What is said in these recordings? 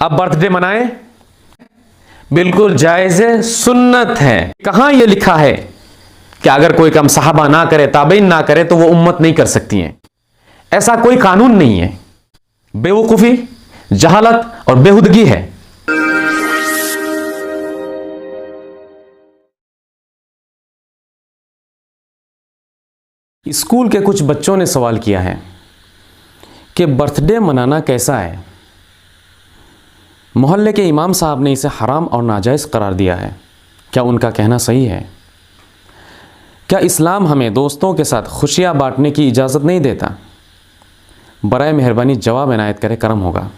अब बर्थडे मनाएं, बिल्कुल जायज़ है, सुन्नत है। कहां यह लिखा है कि अगर कोई काम सहाबा ना करे, ताबईन ना करे तो वो उम्मत नहीं कर सकती है? ऐसा कोई कानून नहीं है। बेवकूफी, जहालत और बेहुदगी है। स्कूल के कुछ बच्चों ने सवाल किया है कि बर्थडे मनाना कैसा है। मोहल्ले के इमाम साहब ने इसे हराम और नाजायज़ करार दिया है। क्या उनका कहना सही है? क्या इस्लाम हमें दोस्तों के साथ खुशियाँ बांटने की इजाज़त नहीं देता? बराए मेहरबानी जवाब इनायत करे, करम होगा।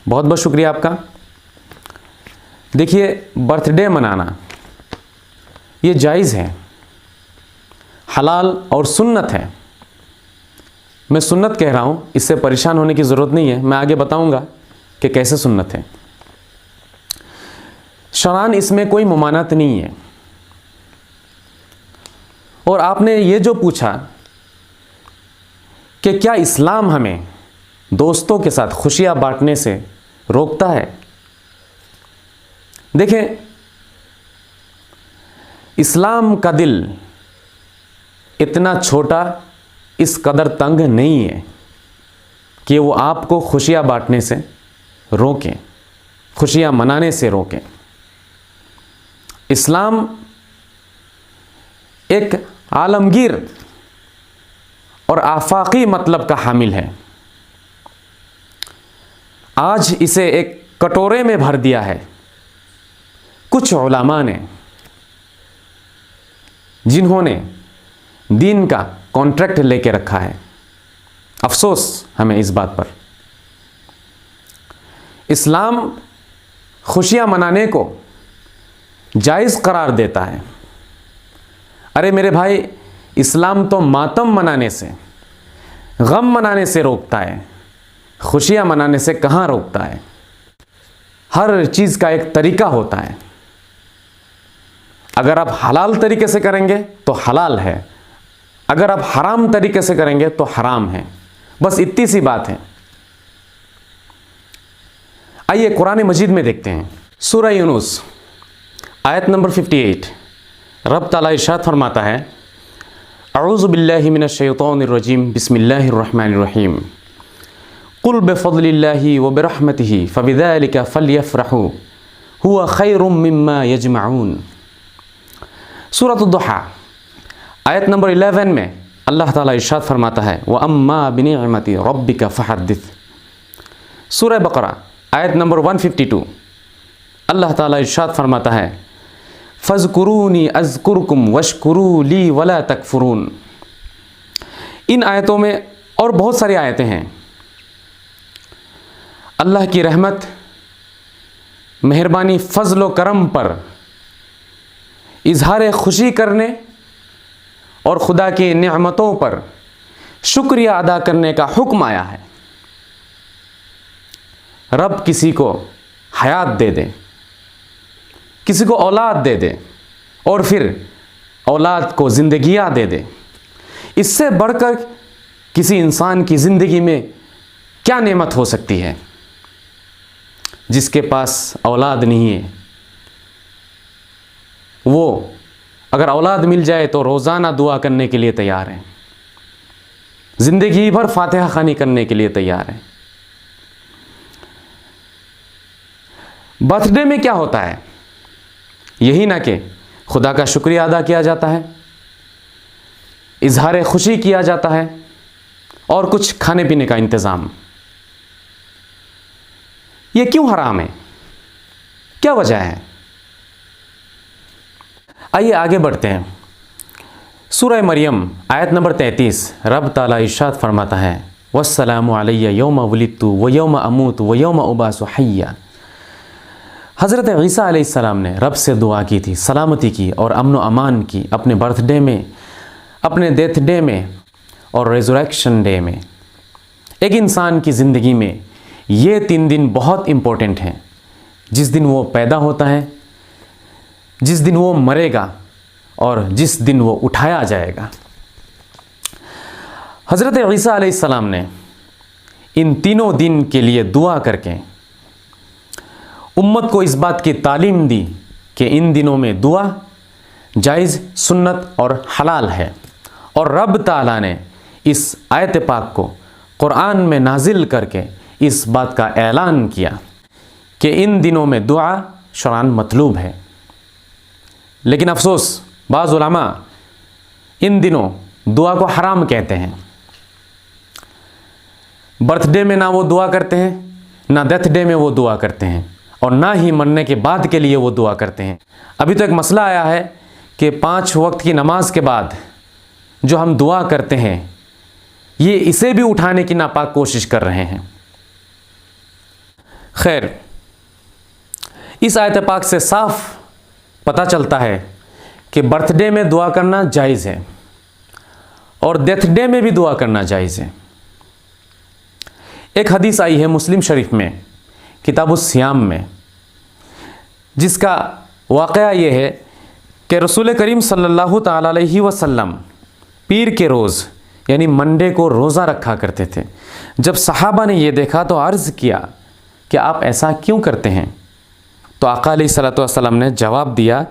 बहुत बहुत शुक्रिया आपका। देखिए, बर्थडे मनाना ये जायज़ है, हलाल और सुन्नत है। मैं सुन्नत कह रहा हूँ, इससे परेशान होने की ज़रूरत नहीं है। मैं आगे बताऊँगा कि कैसे सुन्नत है। शरान इसमें कोई मुमानत नहीं है। और आपने ये जो पूछा कि क्या इस्लाम हमें दोस्तों के साथ खुशियाँ बांटने से रोकता है? देखें, इस्लाम का दिल इतना छोटा, इस कदर तंग नहीं है कि वो आपको खुशियाँ बांटने से रोकें, खुशियाँ मनाने से रोकें। इस्लाम एक आलमगीर और आफाकी मतलब का हामिल है। आज इसे एक कटोरे में भर दिया है कुछ उलमा ने, जिन्होंने दीन का कॉन्ट्रैक्ट लेके रखा है। अफसोस हमें इस बात पर। इस्लाम खुशियाँ मनाने को जायज़ करार देता है। अरे मेरे भाई, इस्लाम तो मातम मनाने से, गम मनाने से रोकता है, खुशियाँ मनाने से कहाँ रोकता है। हर चीज़ का एक तरीका होता है। अगर आप हलाल तरीके से करेंगे तो हलाल है, अगर आप हराम तरीके से करेंगे तो हराम है। बस इतनी सी बात है। आइए कुरान मजीद में देखते हैं। सूरह यूनुस आयत नंबर 58, रब ताला इरशाद फरमाता है, अऊज़ु बिल्लाहि मिनश शैतानिर रजीम, बिस्मिल्लाहिर रहमानिर रहीम, कुल बिफ़ज़लिल्लाहि व बिरहमतिहि फ़बिज़ालिका फ़लयफ़रहू हुवा खैरुम मिम्मा यजमऊन। सूरह दुहा आयत नंबर 11 में अल्लाह ताला इरशाद फरमाता है, व अम्मा बिनिअमति रब्बिका फ़हद्दिस। सूरह बकरा आयत नंबर 152 अल्लाह ताला इरशाद फरमाता है, फ़ज़कुरूनी अज़कुरकुम वशकुरू ली वला तकफुरून। इन आयतों में और बहुत सारी आयतें हैं। अल्लाह की रहमत, मेहरबानी, फ़ज़ल व करम पर इजहार खुशी करने और खुदा की नेमतों पर शुक्रिया अदा करने का हुक्म आया है। रब किसी को हयात दे दे, किसी को औलाद दे दे और फिर औलाद को ज़िंदगियाँ दे दे, इससे बढ़कर किसी इंसान की ज़िंदगी में क्या नेमत हो सकती है? जिसके पास औलाद नहीं है, वो अगर औलाद मिल जाए तो रोज़ाना दुआ करने के लिए तैयार है, ज़िंदगी भर फातिहा खानी करने के लिए तैयार है। बर्थडे में क्या होता है? यही ना कि खुदा का शुक्रिया अदा किया जाता है, इजहार खुशी किया जाता है और कुछ खाने पीने का इंतज़ाम। ये क्यों हराम है? क्या वजह है? आइए आगे बढ़ते हैं। सूरह मरियम आयत नंबर 33 रब ताला इरशाद फरमाता है, वस्सलामु अलैया यौम वुलिदतु व यौम अमूतु व यौम उबासु हय्या। हज़रत ईसा अलैहिस्सलाम ने रब से दुआ की थी, सलामती की और अमन व अमान की अपने बर्थडे में, अपने डेथ डे में और रेज़रेक्शन डे में। एक इंसान की ज़िंदगी में ये 3 दिन बहुत इम्पोर्टेंट हैं। जिस दिन वो पैदा होता है, जिस दिन वो मरेगा और जिस दिन वो उठाया जाएगा। हज़रत ईसा अलैहिस्सलाम ने इन तीनों दिन के लिए दुआ करके उम्मत को इस बात की तालीम दी कि इन दिनों में दुआ जायज़, सुन्नत और हलाल है। और रब ताला ने इस आयत पाक को कुरान में नाजिल करके इस बात का ऐलान किया कि इन दिनों में दुआ शरअन मतलूब है। लेकिन अफसोस, बाज़ उलमा इन दिनों दुआ को हराम कहते हैं। बर्थडे में ना वो दुआ करते हैं, ना डेथ डे में वो दुआ करते हैं, और ना ही मरने के बाद के लिए वो दुआ करते हैं। अभी तो एक मसला आया है कि 5 वक्त की नमाज के बाद जो हम दुआ करते हैं, ये इसे भी उठाने की नापाक कोशिश कर रहे हैं। खैर, इस आयत पाक से साफ पता चलता है कि बर्थडे में दुआ करना जायज़ है और डेथ डे में भी दुआ करना जायज़ है। एक हदीस आई है मुस्लिम शरीफ में, किताबुस सियाम में, जिसका वाक़या ये है कि रसूल करीम सल्लल्लाहु ताला अलैहि वसल्लम पीर के रोज़ यानी मंडे को रोज़ा रखा करते थे। जब सहाबा ने ये देखा तो अर्ज़ किया कि आप ऐसा क्यों करते हैं? तो आका अलैहिस्सलातु वस्सलाम ने जवाब दिया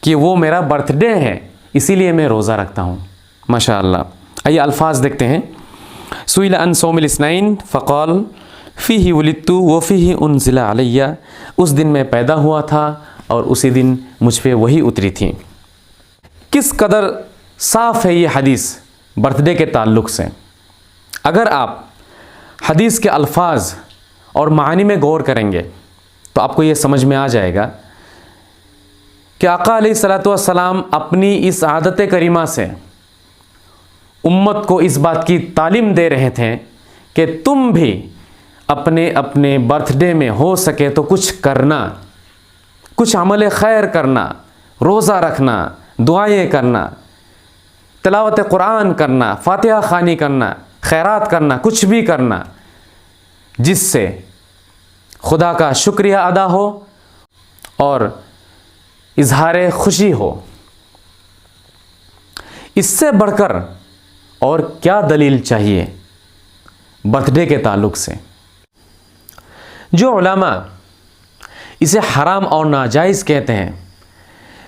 कि वो मेरा बर्थडे है, इसीलिए मैं रोज़ा रखता हूँ। माशाअल्लाह। आइए अल्फाज देखते हैं। सुइला अन सौमिल इस्नाइन फ़क़ाल फ़ीही वुलिदतु व फ़ीही उन्ज़िला अलैया। उस दिन मैं पैदा हुआ था और उसी दिन मुझ पे वही उतरी थी। किस कदर साफ़ है ये हदीस बर्थडे के ताल्लुक़ से। अगर आप हदीस के अल्फाज और मानी में गौर करेंगे तो आपको ये समझ में आ जाएगा कि आका अलैहिस्सलातु वस्सलाम अपनी इस आदत करीमा से उम्मत को इस बात की तालीम दे रहे थे कि तुम भी अपने अपने बर्थडे में हो सके तो कुछ करना, कुछ अमल खैर करना, रोज़ा रखना, दुआएं करना, तिलावत कुरान करना, फातिहा खानी करना, खैरात करना, कुछ भी करना जिससे खुदा का शुक्रिया अदा हो और इजहार खुशी हो। इससे बढ़कर और क्या दलील चाहिए बर्थडे के ताल्लुक़ से। जो उलमा इसे हराम और नाजायज़ कहते हैं,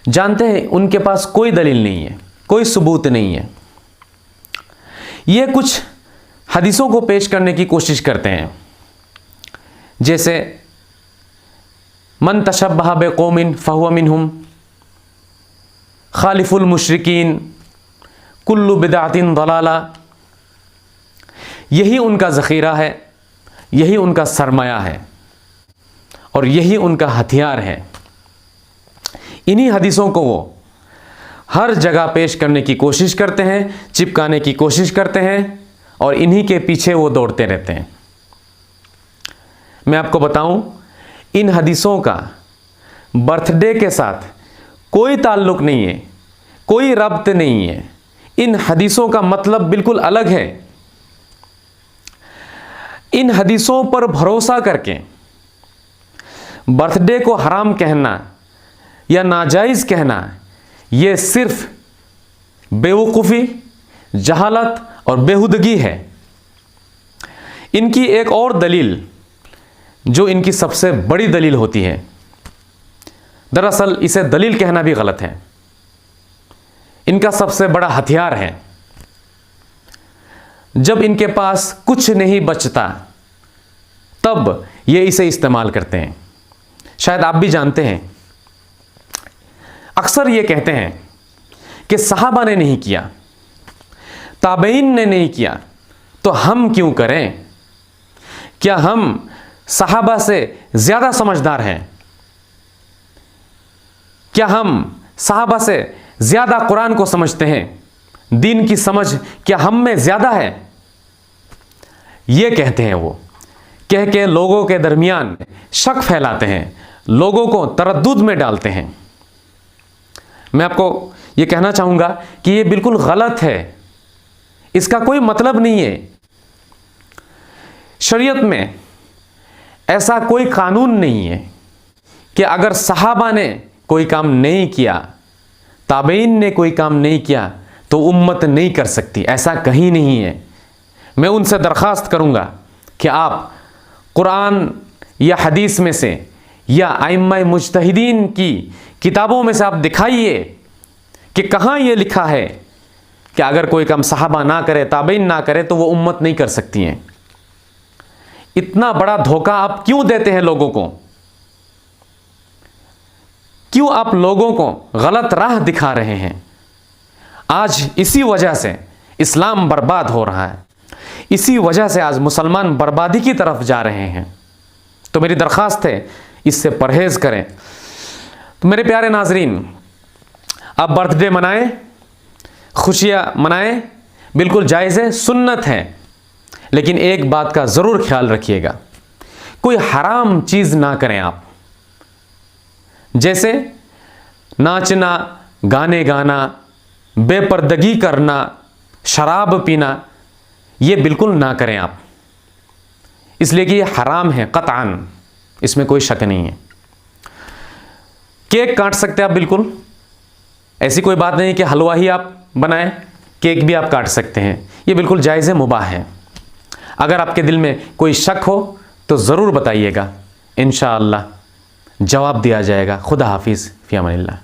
जानते हैं उनके पास कोई दलील नहीं है, कोई सबूत नहीं है। ये कुछ हदीसों को पेश करने की कोशिश करते हैं, जैसे मन तशब्बह बिक़ौमिन फ़हुव मिनहुम, खालिफुल मुशरिकीन, कुल्लु बिदअतिन दलाला। यही उनका ज़ख़ीरा है, यही उनका सरमाया है और यही उनका हथियार है। इन्हीं हदीसों को वो हर जगह पेश करने की कोशिश करते हैं, चिपकाने की कोशिश करते हैं और इन्हीं के पीछे वो दौड़ते रहते हैं। मैं आपको बताऊं, इन हदीसों का बर्थडे के साथ कोई ताल्लुक़ नहीं है, कोई रब्त नहीं है। इन हदीसों का मतलब बिल्कुल अलग है। इन हदीसों पर भरोसा करके बर्थडे को हराम कहना या नाजायज़ कहना, ये सिर्फ बेवकूफ़ी, जहालत और बेहुदगी है। इनकी एक और दलील, जो इनकी सबसे बड़ी दलील होती है, दरअसल इसे दलील कहना भी गलत है, इनका सबसे बड़ा हथियार है। जब इनके पास कुछ नहीं बचता तब ये इसे इस्तेमाल करते हैं। शायद आप भी जानते हैं, अक्सर ये कहते हैं कि सहाबा ने नहीं किया, ताबईन ने नहीं किया, तो हम क्यों करें? क्या हम सहाबा से ज़्यादा समझदार हैं? क्या हम सहाबा से ज़्यादा कुरान को समझते हैं? दीन की समझ क्या हम में ज़्यादा है? ये कहते हैं वो, कह के लोगों के दरमियान शक फैलाते हैं, लोगों को तरद्दुद में डालते हैं। मैं आपको ये कहना चाहूँगा कि ये बिल्कुल गलत है, इसका कोई मतलब नहीं है। शरीयत में ऐसा कोई कानून नहीं है कि अगर सहाबा ने कोई काम नहीं किया, ताबईन ने कोई काम नहीं किया, तो उम्मत नहीं कर सकती। ऐसा कहीं नहीं है। मैं उनसे दरख्वास्त करूँगा कि आप कुरान या हदीस में से या आइम्मा मुज्तहिदीन की किताबों में से आप दिखाइए कि कहाँ ये लिखा है कि अगर कोई काम सहाबा ना करे, ताबईन ना करे, तो वो उम्मत नहीं कर सकती हैं। इतना बड़ा धोखा आप क्यों देते हैं लोगों को? क्यों आप लोगों को गलत राह दिखा रहे हैं? आज इसी वजह से इस्लाम बर्बाद हो रहा है, इसी वजह से आज मुसलमान बर्बादी की तरफ जा रहे हैं। तो मेरी दरख्वास्त है, इससे परहेज़ करें। तो मेरे प्यारे नाजरीन, आप बर्थडे मनाएं, खुशियाँ मनाएं, बिल्कुल जायज़ है, सुन्नत है, लेकिन एक बात का ज़रूर ख्याल रखिएगा, कोई हराम चीज़ ना करें आप। जैसे नाचना, गाने गाना, बेपर्दगी करना, शराब पीना, ये बिल्कुल ना करें आप, इसलिए कि ये हराम है क़तअन, इसमें कोई शक नहीं है। केक काट सकते हैं आप, बिल्कुल ऐसी कोई बात नहीं कि हलवा ही आप बनाएं, केक भी आप काट सकते हैं, ये बिल्कुल जायज़ है, मुबाह है। अगर आपके दिल में कोई शक हो तो ज़रूर बताइएगा, इंशाअल्लाह जवाब दिया जाएगा। खुदा हाफिज़, फ़ी अमानिल्लाह।